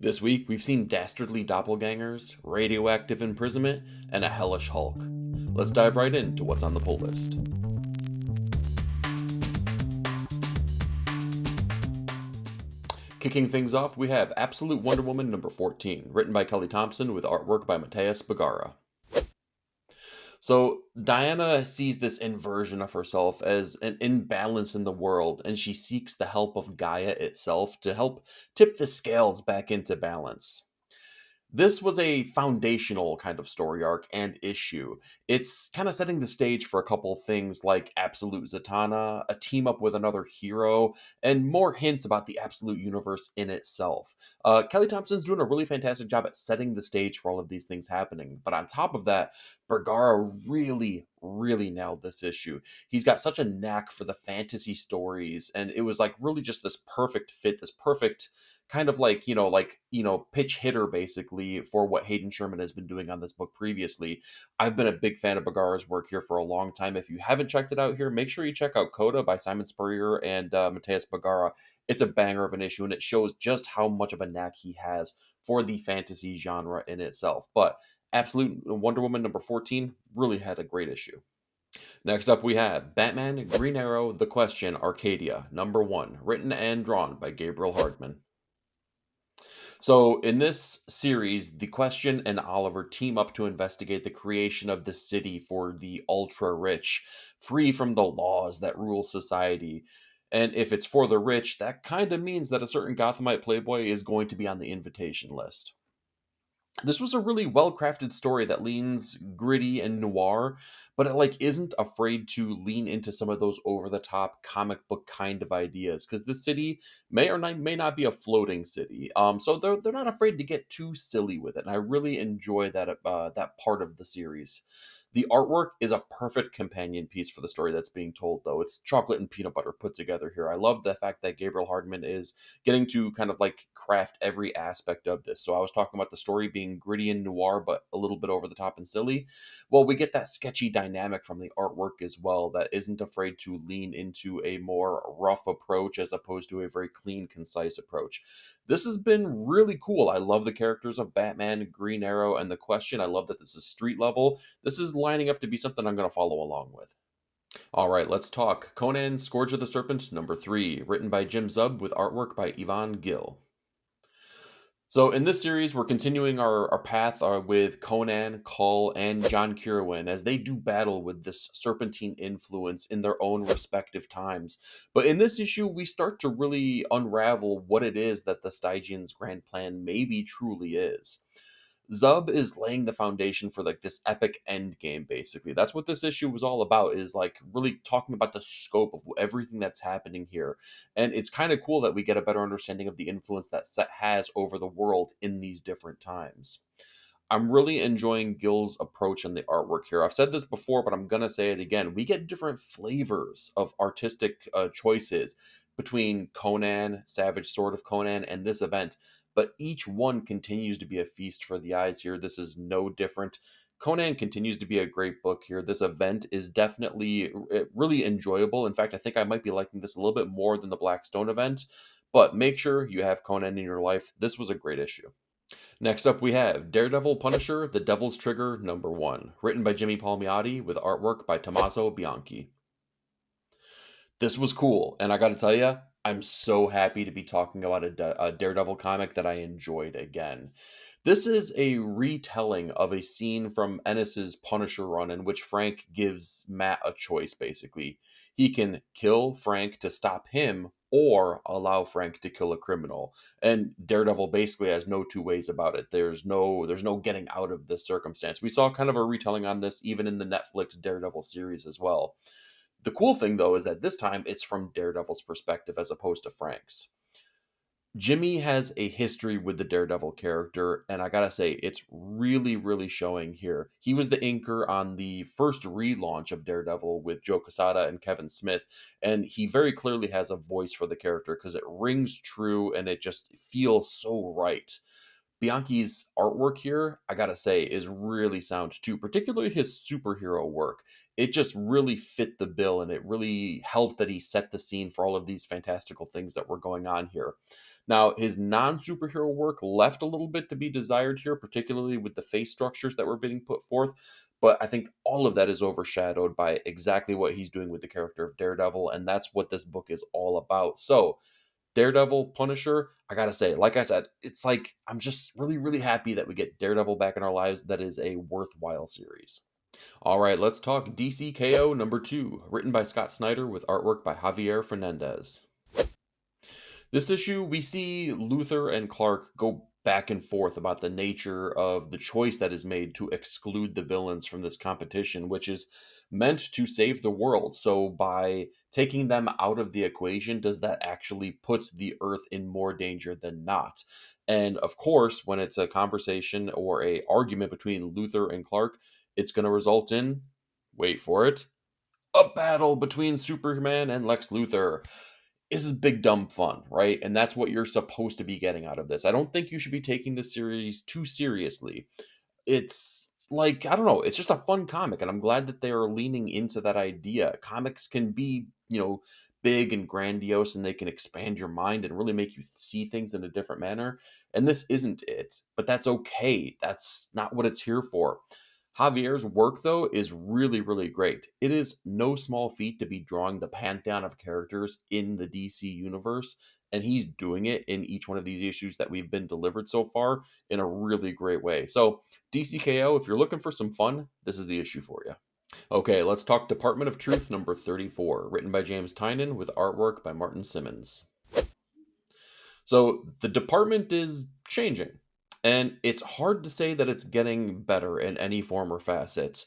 This week, we've seen dastardly doppelgangers, radioactive imprisonment, and a hellish Hulk. Let's dive right into what's on the pull list. Kicking things off, we have Absolute Wonder Woman number 14, written by Kelly Thompson with artwork by Matthias Bagara. So, Diana sees this inversion of herself as an imbalance in the world, and she seeks the help of Gaia itself to help tip the scales back into balance. This was a foundational kind of story arc and issue. It's kind of setting the stage for a couple things like Absolute Zatanna, a team up with another hero, and more hints about the Absolute universe in itself. Kelly Thompson's doing a really fantastic job at setting the stage for all of these things happening. But on top of that, Bergara really nailed this issue. He's got such a knack for the fantasy stories, and it was like really just this perfect fit, this perfect kind of pitch hitter basically for what Hayden Sherman has been doing on this book previously. I've been a big fan of Bagara's work here for a long time. If you haven't checked it out here, make sure you check out Coda by Simon Spurrier and Matthias Bagara. It's a banger of an issue, and it shows just how much of a knack he has for the fantasy genre in itself. But Absolute Wonder Woman number 14 really had a great issue. Next up, we have Batman, Green Arrow, The Question, Arcadia, number 1, written and drawn by Gabriel Hardman. So, in this series, The Question and Oliver team up to investigate the creation of the city for the ultra rich, free from the laws that rule society. And if it's for the rich, that kind of means that a certain Gothamite playboy is going to be on the invitation list. This was a really well-crafted story that leans gritty and noir, but it isn't afraid to lean into some of those over-the-top comic book kind of ideas because the city may not be a floating city. So they're not afraid to get too silly with it, and I really enjoy that part of the series. The artwork is a perfect companion piece for the story that's being told, though. It's chocolate and peanut butter put together here. I love the fact that Gabriel Hardman is getting to kind of craft every aspect of this. So I was talking about the story being gritty and noir, but a little bit over the top and silly. Well, we get that sketchy dynamic from the artwork as well that isn't afraid to lean into a more rough approach as opposed to a very clean, concise approach. This has been really cool. I love the characters of Batman, Green Arrow, and The Question. I love that this is street level. This is lining up to be something I'm going to follow along with. All right, let's talk. Conan, Scourge of the Serpent, number 3, written by Jim Zub with artwork by Yvonne Gill. So in this series, we're continuing our path with Conan, Cull, and John Kirwan as they do battle with this serpentine influence in their own respective times. But in this issue, we start to really unravel what it is that the Stygian's grand plan maybe truly is. Zub is laying the foundation for this epic end game basically. That's what this issue was all about, is really talking about the scope of everything that's happening here. And it's kind of cool that we get a better understanding of the influence that Set has over the world in these different times. I'm really enjoying Gill's approach in the artwork here. I've said this before, but I'm going to say it again. We get different flavors of artistic choices between Conan, Savage Sword of Conan, and this event, but each one continues to be a feast for the eyes here. This is no different. Conan continues to be a great book here. This event is definitely really enjoyable. In fact, I think I might be liking this a little bit more than the Blackstone event, but make sure you have Conan in your life. This was a great issue. Next up, we have Daredevil Punisher, The Devil's Trigger, number 1, written by Jimmy Palmiotti with artwork by Tommaso Bianchi. This was cool, and I got to tell you, I'm so happy to be talking about a Daredevil comic that I enjoyed again. This is a retelling of a scene from Ennis's Punisher run in which Frank gives Matt a choice, basically. He can kill Frank to stop him or allow Frank to kill a criminal. And Daredevil basically has no two ways about it. There's no getting out of this circumstance. We saw kind of a retelling on this even in the Netflix Daredevil series as well. The cool thing, though, is that this time it's from Daredevil's perspective as opposed to Frank's. Jimmy has a history with the Daredevil character, and I gotta say, it's really showing here. He was the inker on the first relaunch of Daredevil with Joe Quesada and Kevin Smith, and he very clearly has a voice for the character because it rings true and it just feels so right. Bianchi's artwork here, I gotta say, is really sound too, particularly his superhero work. It just really fit the bill, and it really helped that he set the scene for all of these fantastical things that were going on here. Now, his non superhero work left a little bit to be desired here, particularly with the face structures that were being put forth. But I think all of that is overshadowed by exactly what he's doing with the character of Daredevil. And that's what this book is all about. So, Daredevil, Punisher, I gotta say, like I said, it's like I'm just really, really happy that we get Daredevil back in our lives. That is a worthwhile series. All right, let's talk DCKO number 2, written by Scott Snyder with artwork by Javier Fernandez. This issue, we see Luther and Clark go back and forth about the nature of the choice that is made to exclude the villains from this competition, which is meant to save the world. So, by taking them out of the equation, does that actually put the Earth in more danger than not? And of course, when it's a conversation or a argument between Luther and Clark, it's going to result in, wait for it, a battle between Superman and Lex Luthor. This is big dumb fun, right? And that's what you're supposed to be getting out of this. I don't think you should be taking this series too seriously. It's like, I don't know, it's just a fun comic, and I'm glad that they are leaning into that idea. Comics can be, big and grandiose, and they can expand your mind and really make you see things in a different manner. And this isn't it, but that's okay. That's not what it's here for. Javier's work, though, is really, really great. It is no small feat to be drawing the pantheon of characters in the DC universe, and he's doing it in each one of these issues that we've been delivered so far in a really great way. So, DCKO, if you're looking for some fun, this is the issue for you. Okay, let's talk Department of Truth number 34, written by James Tynan with artwork by Martin Simmons. So the department is changing, and it's hard to say that it's getting better in any form or facet.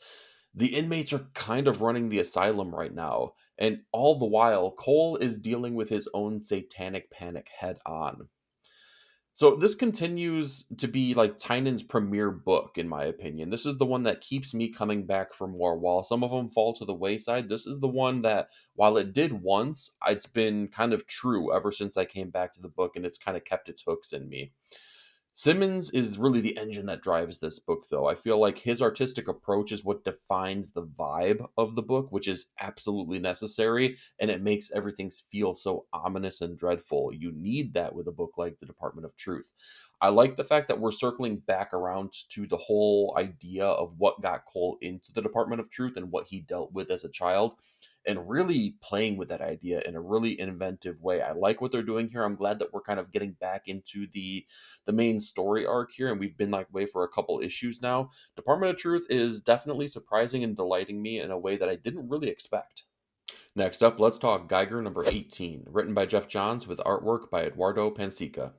The inmates are kind of running the asylum right now, and all the while, Cole is dealing with his own satanic panic head on. So this continues to be like Tynan's premier book, in my opinion. This is the one that keeps me coming back for more. While some of them fall to the wayside, this is the one that, while it did once, it's been kind of true ever since I came back to the book, and it's kind of kept its hooks in me. Simmons is really the engine that drives this book, though. I feel like his artistic approach is what defines the vibe of the book, which is absolutely necessary, and it makes everything feel so ominous and dreadful. You need that with a book like The Department of Truth. I like the fact that we're circling back around to the whole idea of what got Cole into the Department of Truth and what he dealt with as a child, and really playing with that idea in a really inventive way. I like what they're doing here. I'm glad that we're kind of getting back into the main story arc here, and we've been like way for a couple issues now. Department of Truth is definitely surprising and delighting me in a way that I didn't really expect. Next up, let's talk Geiger number 18, written by Jeff Johns with artwork by Eduardo Pansica.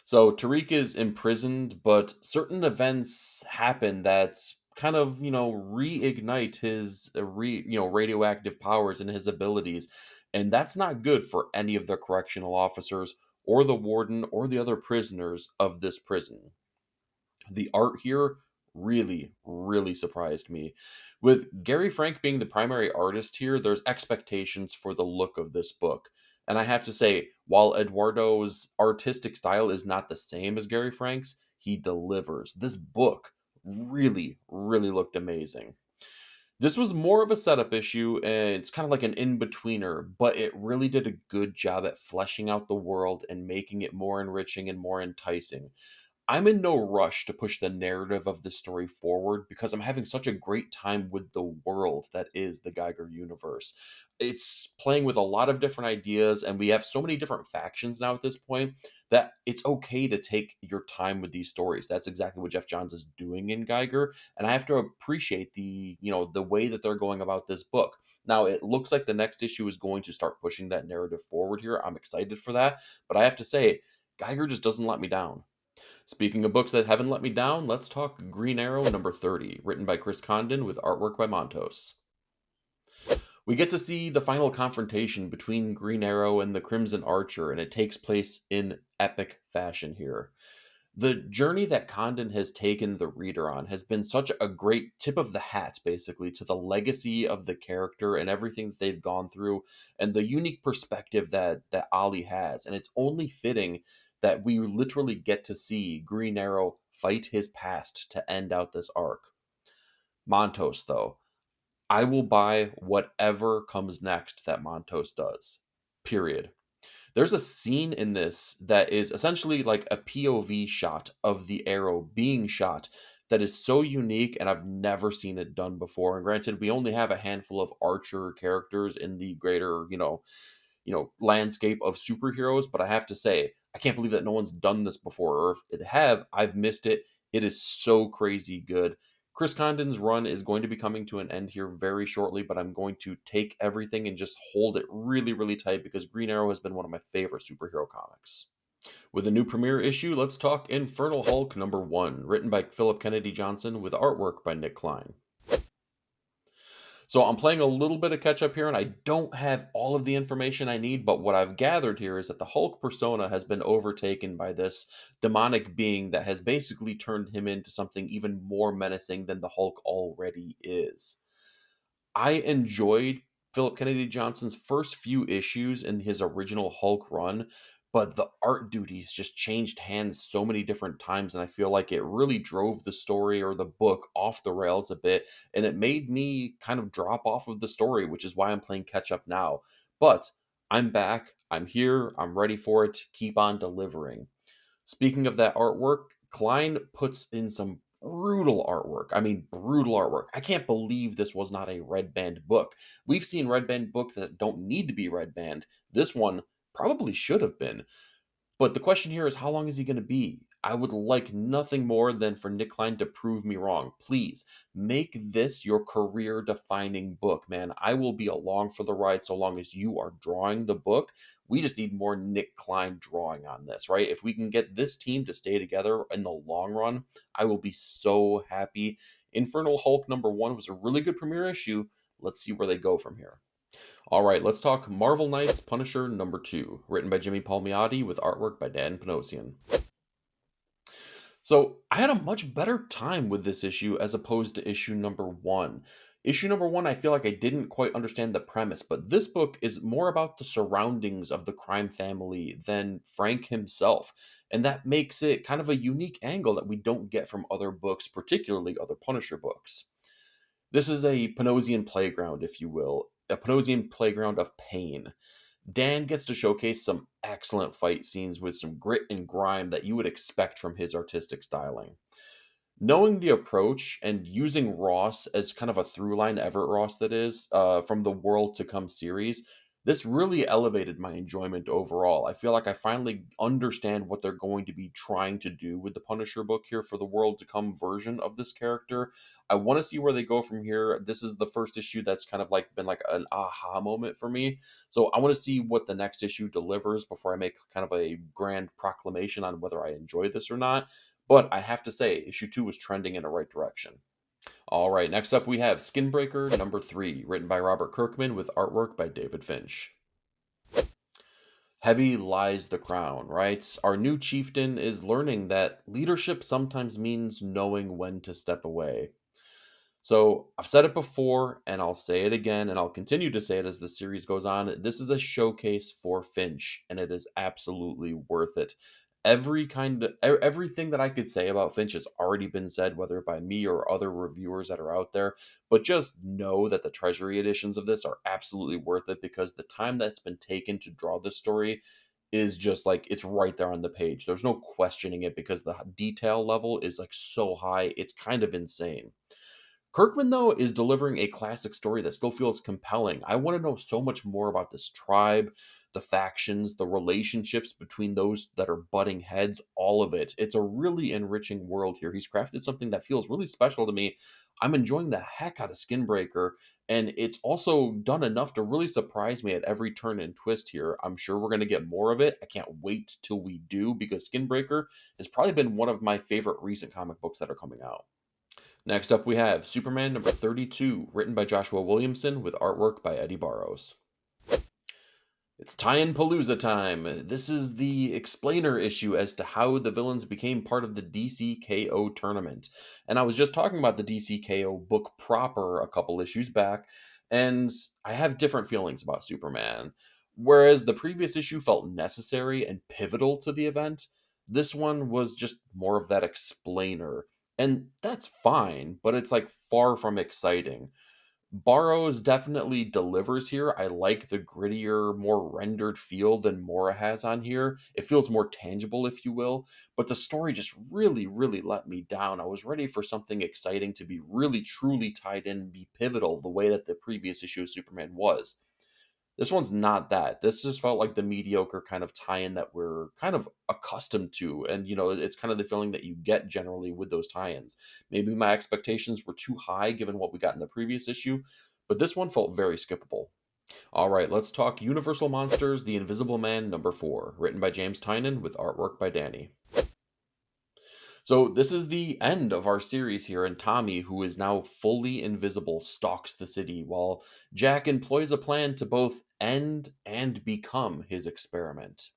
So Tariq is imprisoned, but certain events happen that kind of, reignite his radioactive powers and his abilities, and that's not good for any of the correctional officers or the warden or the other prisoners of this prison. The art here really, really surprised me. With Gary Frank being the primary artist here, there's expectations for the look of this book. And I have to say, while Eduardo's artistic style is not the same as Gary Frank's, he delivers. This book really, really looked amazing. This was more of a setup issue, and it's kind of like an in-betweener, but it really did a good job at fleshing out the world and making it more enriching and more enticing. I'm in no rush to push the narrative of the story forward because I'm having such a great time with the world that is the Geiger universe. It's playing with a lot of different ideas, and we have so many different factions now at this point that it's okay to take your time with these stories. That's exactly what Jeff Johns is doing in Geiger, and I have to appreciate the way that they're going about this book. Now, it looks like the next issue is going to start pushing that narrative forward here. I'm excited for that, but I have to say, Geiger just doesn't let me down. Speaking of books that haven't let me down, let's talk Green Arrow number 30, written by Chris Condon with artwork by Montos. We get to see the final confrontation between Green Arrow and the Crimson Archer, and it takes place in epic fashion here. The journey that Condon has taken the reader on has been such a great tip of the hat, basically, to the legacy of the character and everything that they've gone through, and the unique perspective that Ollie has. And it's only fitting that we literally get to see Green Arrow fight his past to end out this arc. Montos, though, I will buy whatever comes next that Montos does. Period. There's a scene in this that is essentially like a POV shot of the arrow being shot that is so unique, and I've never seen it done before. And granted, we only have a handful of Archer characters in the greater, landscape of superheroes, but I have to say, I can't believe that no one's done this before, or if it have, I've missed it. It is so crazy good. Chris Condon's run is going to be coming to an end here very shortly, but I'm going to take everything and just hold it really, really tight because Green Arrow has been one of my favorite superhero comics. With a new premiere issue, let's talk Infernal Hulk #1, written by Philip Kennedy Johnson with artwork by Nick Klein. So I'm playing a little bit of catch up here, and I don't have all of the information I need, but what I've gathered here is that the Hulk persona has been overtaken by this demonic being that has basically turned him into something even more menacing than the Hulk already is. I enjoyed Philip Kennedy Johnson's first few issues in his original Hulk run, but the art duties just changed hands so many different times, and I feel like it really drove the story or the book off the rails a bit, and it made me kind of drop off of the story, which is why I'm playing catch up now. But I'm back, I'm here, I'm ready for it. Keep on delivering. Speaking of that artwork, Klein puts in some brutal artwork. I mean, brutal artwork. I can't believe this was not a red band book. We've seen red band books that don't need to be red band. This one probably should have been. But the question here is, how long is he going to be? I would like nothing more than for Nick Klein to prove me wrong. Please make this your career defining book, man. I will be along for the ride so long as you are drawing the book. We just need more Nick Klein drawing on this, right? If we can get this team to stay together in the long run, I will be so happy. Infernal Hulk #1 was a really good premiere issue. Let's see where they go from here. All right, let's talk Marvel Knights Punisher #2, written by Jimmy Palmiotti with artwork by Dan Panosian. So I had a much better time with this issue as opposed to issue #1. Issue #1, I feel like I didn't quite understand the premise, but this book is more about the surroundings of the crime family than Frank himself. And that makes it kind of a unique angle that we don't get from other books, particularly other Punisher books. This is a Panosian playground, if you will, a Panosian playground of pain. Dan gets to showcase some excellent fight scenes with some grit and grime that you would expect from his artistic styling. Knowing the approach and using Ross as kind of a through line, Everett Ross that is, from the World to Come series, this really elevated my enjoyment overall. I feel like I finally understand what they're going to be trying to do with the Punisher book here for the World to Come version of this character. I want to see where they go from here. This is the first issue that's kind of like been like an aha moment for me. So I want to see what the next issue delivers before I make kind of a grand proclamation on whether I enjoy this or not. But I have to say, issue 2 was trending in the right direction. All right, next up we have Skinbreaker #3, written by Robert Kirkman with artwork by David Finch. Heavy lies the crown, right? Our new chieftain is learning that leadership sometimes means knowing when to step away. So I've said it before, and I'll say it again, and I'll continue to say it as the series goes on. This is a showcase for Finch, and it is absolutely worth it. Everything that I could say about Finch has already been said, whether by me or other reviewers that are out there. But just know that the Treasury editions of this are absolutely worth it because the time that's been taken to draw this story is just like it's right there on the page. There's no questioning it because the detail level is like so high. It's kind of insane. Kirkman, though, is delivering a classic story that still feels compelling. I want to know so much more about this tribe, the factions, the relationships between those that are butting heads, all of it. It's a really enriching world here. He's crafted something that feels really special to me. I'm enjoying the heck out of Skinbreaker, and it's also done enough to really surprise me at every turn and twist here. I'm sure we're going to get more of it. I can't wait till we do because Skinbreaker has probably been one of my favorite recent comic books that are coming out. Next up, we have Superman #32, written by Joshua Williamson with artwork by Eddie Barrows. It's Tie-in Palooza time. This is the explainer issue as to how the villains became part of the DCKO tournament. And I was just talking about the DCKO book proper a couple issues back, and I have different feelings about Superman. Whereas the previous issue felt necessary and pivotal to the event, this one was just more of that explainer. And that's fine, but it's like far from exciting. Barrows definitely delivers here. I like the grittier, more rendered feel than Mora has on here. It feels more tangible, if you will, but the story just really, really let me down. I was ready for something exciting to be really, truly tied in, be pivotal the way that the previous issue of Superman was. This one's not that. This just felt like the mediocre kind of tie-in that we're kind of accustomed to, and it's kind of the feeling that you get generally with those tie-ins. Maybe my expectations were too high given what we got in the previous issue, but this one felt very skippable. All right, let's talk Universal Monsters: The Invisible Man #4, written by James Tynion with artwork by Danny. So this is the end of our series here, and Tommy, who is now fully invisible, stalks the city while Jack employs a plan to both end and become his experiment.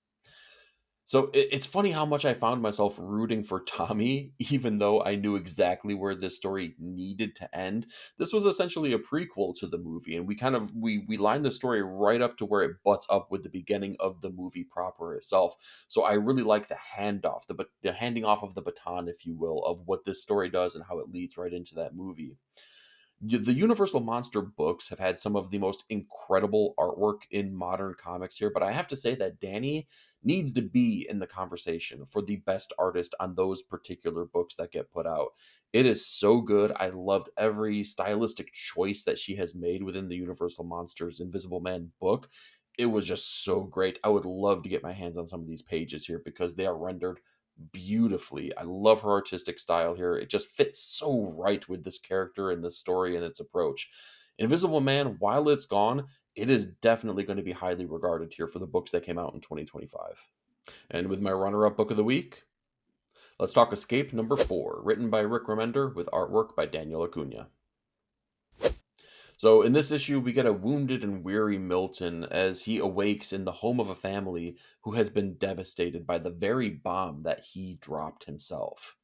So it's funny how much I found myself rooting for Tommy, even though I knew exactly where this story needed to end. This was essentially a prequel to the movie, and we lined the story right up to where it butts up with the beginning of the movie proper itself. So I really like the handoff, the handing off of the baton, if you will, of what this story does and how it leads right into that movie. The Universal Monster books have had some of the most incredible artwork in modern comics here, but I have to say that Danny needs to be in the conversation for the best artist on those particular books that get put out. It is so good. I loved every stylistic choice that she has made within the Universal Monsters Invisible Man book. It was just so great. I would love to get my hands on some of these pages here because they are rendered beautifully. I love her artistic style here. It just fits so right with this character and this story and its approach. Invisible Man, while it's gone, it is definitely going to be highly regarded here for the books that came out in 2025. And with my runner-up book of the week, let's talk Escape #4, written by Rick Remender with artwork by Daniel Acuna. So in this issue, we get a wounded and weary Milton as he awakes in the home of a family who has been devastated by the very bomb that he dropped himself.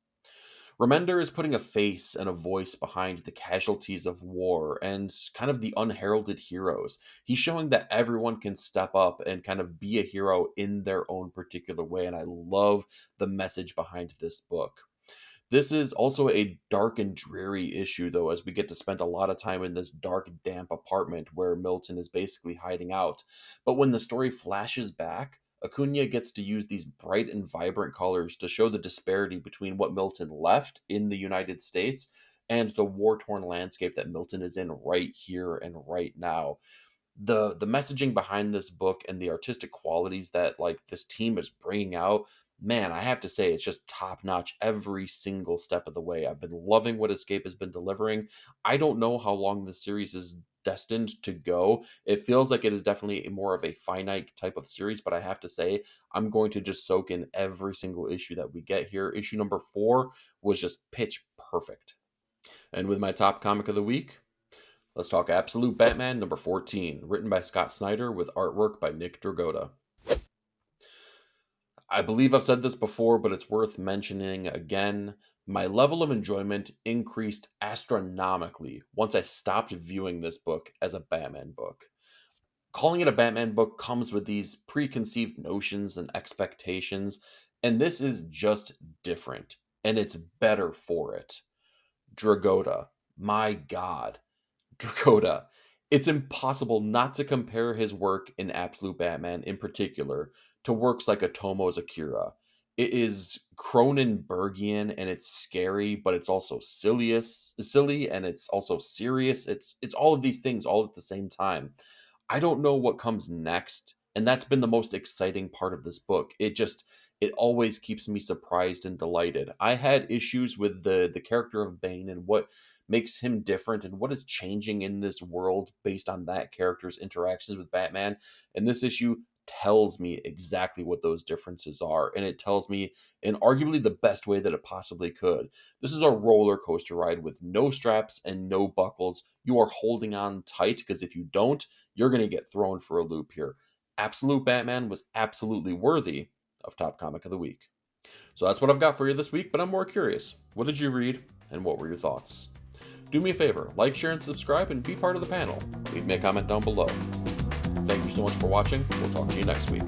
Remender is putting a face and a voice behind the casualties of war and kind of the unheralded heroes. He's showing that everyone can step up and kind of be a hero in their own particular way, and I love the message behind this book. This is also a dark and dreary issue, though, as we get to spend a lot of time in this dark, damp apartment where Milton is basically hiding out. But when the story flashes back, Acuna gets to use these bright and vibrant colors to show the disparity between what Milton left in the United States and the war-torn landscape that Milton is in right here and right now. The messaging behind this book and the artistic qualities that like this team is bringing out, man, I have to say it's just top notch every single step of the way. I've been loving what Escape has been delivering. I don't know how long this series is destined to go. It feels like it is definitely more of a finite type of series, but I have to say I'm going to just soak in every single issue that we get here. Issue #4 was just pitch perfect. And with my top comic of the week, let's talk Absolute Batman #14, written by Scott Snyder with artwork by Nick Dragotta. I believe I've said this before, but it's worth mentioning again. My level of enjoyment increased astronomically once I stopped viewing this book as a Batman book. Calling it a Batman book comes with these preconceived notions and expectations, and this is just different, and it's better for it. Dragotta, my God. Dragotta. It's impossible not to compare his work in Absolute Batman in particular to works like Otomo's Akira. It is Cronenbergian and it's scary, but it's also silly and it's also serious. It's all of these things all at the same time. I don't know what comes next, and that's been the most exciting part of this book. It always keeps me surprised and delighted. I had issues with the character of Bane and what makes him different and what is changing in this world based on that character's interactions with Batman. And this issue tells me exactly what those differences are, and it tells me in arguably the best way that it possibly could. This is a roller coaster ride with no straps and no buckles. You are holding on tight because if you don't, you're going to get thrown for a loop here. Absolute Batman was absolutely worthy of Top Comic of the Week. So that's what I've got for you this week, but I'm more curious. What did you read, and what were your thoughts? Do me a favor, like, share, and subscribe, and be part of the panel. Leave me a comment down below. Thank you so much for watching. We'll talk to you next week.